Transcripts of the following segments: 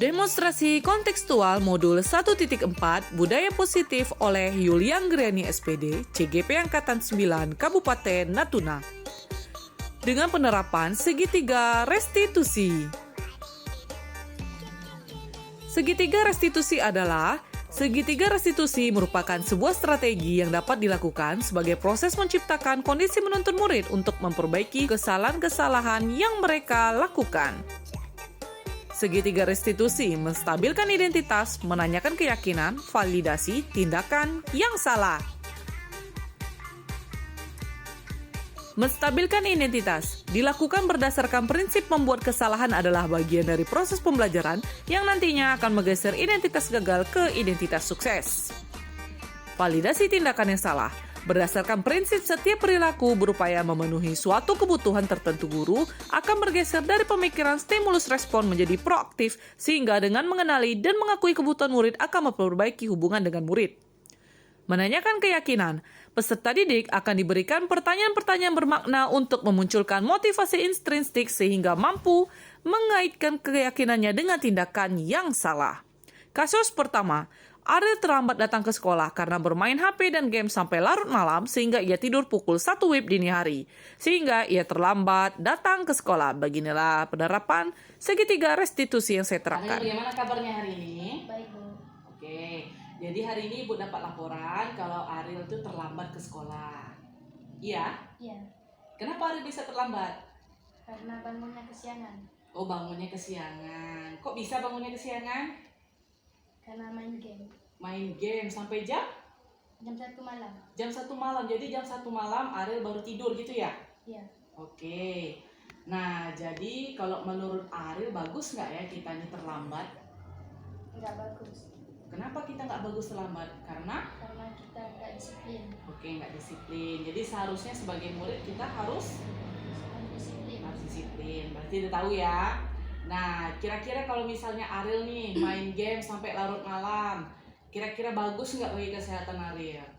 Demonstrasi kontekstual modul 1.4 Budaya Positif oleh Yuliang Greni SPD, CGP Angkatan 9, Kabupaten Natuna. Dengan penerapan segitiga restitusi. Segitiga restitusi adalah segitiga restitusi merupakan sebuah strategi yang dapat dilakukan sebagai proses menciptakan kondisi menuntun murid untuk memperbaiki kesalahan-kesalahan yang mereka lakukan. Segitiga restitusi menstabilkan identitas, menanyakan keyakinan, validasi, tindakan yang salah. Menstabilkan identitas dilakukan berdasarkan prinsip membuat kesalahan adalah bagian dari proses pembelajaran yang nantinya akan menggeser identitas gagal ke identitas sukses. Validasi tindakan yang salah berdasarkan prinsip setiap perilaku berupaya memenuhi suatu kebutuhan tertentu, guru akan bergeser dari pemikiran stimulus respon menjadi proaktif sehingga dengan mengenali dan mengakui kebutuhan murid akan memperbaiki hubungan dengan murid. Menanyakan keyakinan, peserta didik akan diberikan pertanyaan-pertanyaan bermakna untuk memunculkan motivasi intrinsik sehingga mampu mengaitkan keyakinannya dengan tindakan yang salah. Kasus pertama, Ariel terlambat datang ke sekolah karena bermain HP dan game sampai larut malam sehingga ia tidur pukul 1 WIB dini hari. Sehingga ia terlambat datang ke sekolah. Beginilah penerapan segitiga restitusi yang saya terapkan. Ariel, bagaimana kabarnya hari ini? Baik, Bu. Oke, jadi hari ini Ibu dapat laporan kalau Ariel tuh terlambat ke sekolah. Iya? Iya, Kenapa Ariel bisa terlambat? karena bangunnya kesiangan. Oh, bangunnya kesiangan. Kok bisa bangunnya kesiangan? Karena main game. Main game sampai jam? Jam 1 malam. Jam 1 malam. Jadi jam 1 malam Ariel baru tidur gitu ya? Iya, Oke. Nah, jadi kalau menurut Ariel bagus nggak ya kita ini terlambat? nggak bagus. Kenapa kita nggak bagus terlambat? Karena? Karena kita nggak disiplin. Oke, nggak disiplin. Jadi seharusnya sebagai murid kita harus Disiplin. disiplin. Berarti udah tahu ya. Nah, kira-kira kalau misalnya Ariel nih main game sampai larut malam, kira-kira bagus nggak bagi kesehatan Ariel?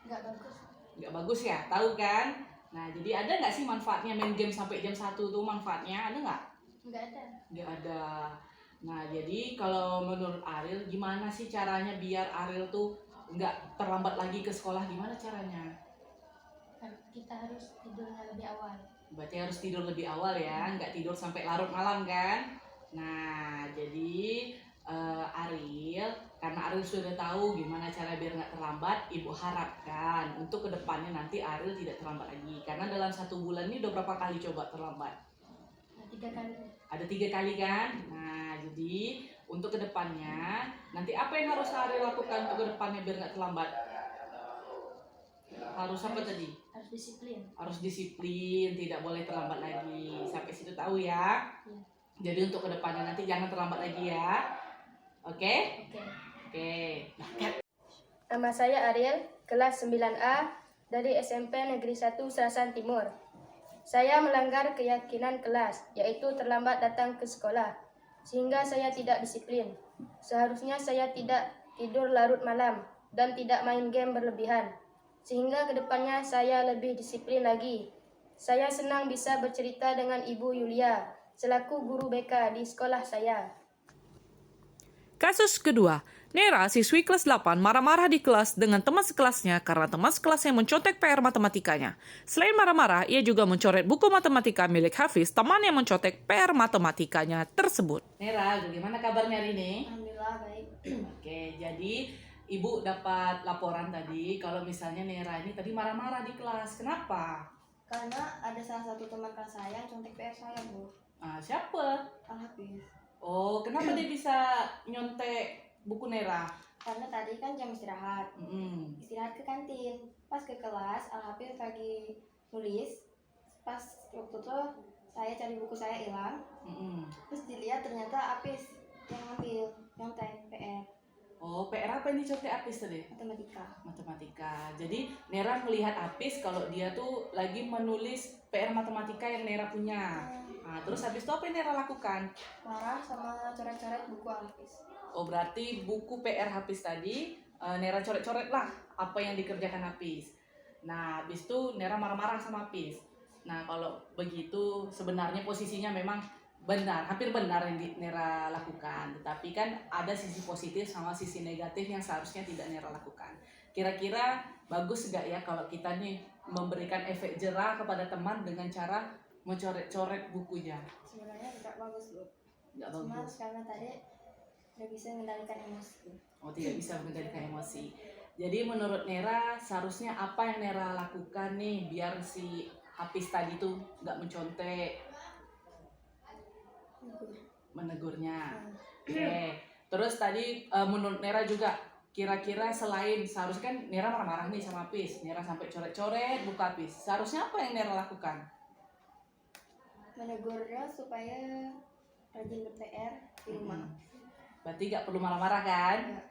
Nggak bagus. Nggak bagus ya, tahu kan? Nah, jadi ada nggak sih manfaatnya main game sampai jam 1 tuh manfaatnya? Ada nggak? Nggak ada. Nggak ada. Nah, jadi kalau menurut Ariel, gimana sih caranya biar Ariel tuh nggak terlambat lagi ke sekolah? Gimana caranya? Kita harus tidurnya lebih awal. Berarti harus tidur lebih awal ya, nggak tidur sampai larut malam kan? Nah, jadi Ariel, karena Ariel sudah tahu gimana cara biar nggak terlambat, Ibu harapkan untuk kedepannya nanti Ariel tidak terlambat lagi. Karena dalam 1 bulan ini udah berapa kali coba terlambat? Nah, 3 kali. Ada 3 kali kan? Nah, jadi untuk kedepannya, nanti apa yang harus Ariel lakukan untuk kedepannya biar nggak terlambat? Harus apa tadi? Harus disiplin. Harus disiplin, tidak boleh terlambat lagi. Sampai situ tahu ya. Iya. Jadi untuk kedepannya nanti jangan terlambat lagi ya. Oke? Oke. Oke. Nama saya Ariel, kelas 9A dari SMP Negeri 1 Serasan Timur. Saya melanggar keyakinan kelas, yaitu terlambat datang ke sekolah, sehingga saya tidak disiplin. Seharusnya saya tidak tidur larut malam dan tidak main game berlebihan, sehingga kedepannya saya lebih disiplin lagi. Saya senang bisa bercerita dengan Ibu Yulia, selaku guru BK di sekolah saya. Kasus kedua, Nera, siswi kelas 8, marah-marah di kelas dengan teman sekelasnya karena teman sekelasnya mencontek PR matematikanya. Selain marah-marah, ia juga mencoret buku matematika milik Hafiz, teman yang mencontek PR matematikanya tersebut. Nera, bagaimana kabarnya hari ini? Alhamdulillah baik. Oke, jadi Ibu dapat laporan tadi kalau misalnya Nera ini tadi marah-marah di kelas. Kenapa? Karena ada salah satu teman kelas saya yang contek PR saya, Bu. Siapa? Al-Hafiz. Oh, kenapa dia bisa nyontek buku Nera? Karena tadi kan jam istirahat. Mm-mm. Istirahat ke kantin. Pas ke kelas, Al-Hafiz lagi nulis. Pas waktu itu saya cari buku saya hilang. Mm-mm. Terus dilihat ternyata Hafiz yang ambil nyontek PR Oh, PR apa yang dicontek Apis tadi? matematika. Matematika. Jadi Nera melihat Apis kalau dia tuh lagi menulis PR matematika yang Nera punya. Nah, terus habis itu apa yang Nera lakukan? Marah sama coret-coret buku Al-Hafiz. Oh, berarti buku PR Hafiz tadi Nera coret-coret lah apa yang dikerjakan Hafiz. Nah, habis itu Nera marah-marah sama Hafiz. Nah, kalau begitu sebenarnya posisinya memang Benar, hampir benar yang Nera lakukan. Tetapi kan ada sisi positif sama sisi negatif yang seharusnya tidak Nera lakukan. Kira-kira bagus nggak ya kalau kita nih memberikan efek jerah kepada teman dengan cara mencoret-coret bukunya? Sebenarnya tidak bagus, Bu. Nggak Cuma bagus. karena tadi tidak bisa mengendalikan emosi. Oh, tidak bisa mengendalikan emosi. Jadi menurut Nera seharusnya apa yang Nera lakukan nih biar si Hafiz tadi tuh nggak mencontek, menegurnya. Oke. Terus tadi menurut Nera juga kira-kira selain seharusnya kan Nera marah-marah nih sama Hafiz, Nera sampai coret-coret buku Hafiz. Seharusnya apa yang Nera lakukan? Menegurnya supaya rajin ber-PR di rumah. Berarti nggak perlu marah-marah kan? Ya.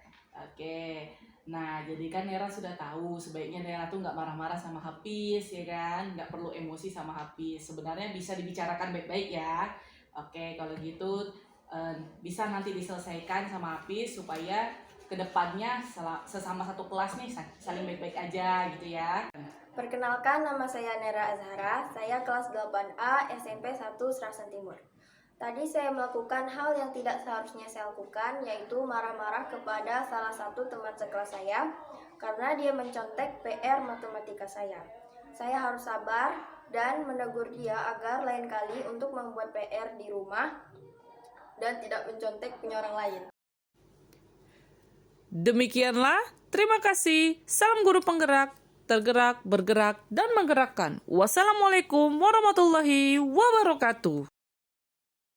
Oke. Nah, jadi kan Nera sudah tahu sebaiknya Nera tuh nggak marah-marah sama Hafiz, ya kan? Nggak perlu emosi sama Hafiz. Sebenarnya bisa dibicarakan baik-baik ya. Oke, kalau gitu bisa nanti diselesaikan sama Hafiz supaya kedepannya sesama satu kelas nih saling baik-baik aja gitu ya. Perkenalkan, nama saya Nera Azhara, saya kelas 8A SMP 1 Serasan Timur. Tadi saya melakukan hal yang tidak seharusnya saya lakukan, yaitu marah-marah kepada salah satu teman sekelas saya karena dia mencontek PR matematika saya. Saya harus sabar dan menegur dia agar lain kali untuk membuat PR di rumah dan tidak mencontek punya orang lain. Demikianlah, terima kasih. Salam guru penggerak, tergerak, bergerak, dan menggerakkan. Wassalamualaikum warahmatullahi wabarakatuh.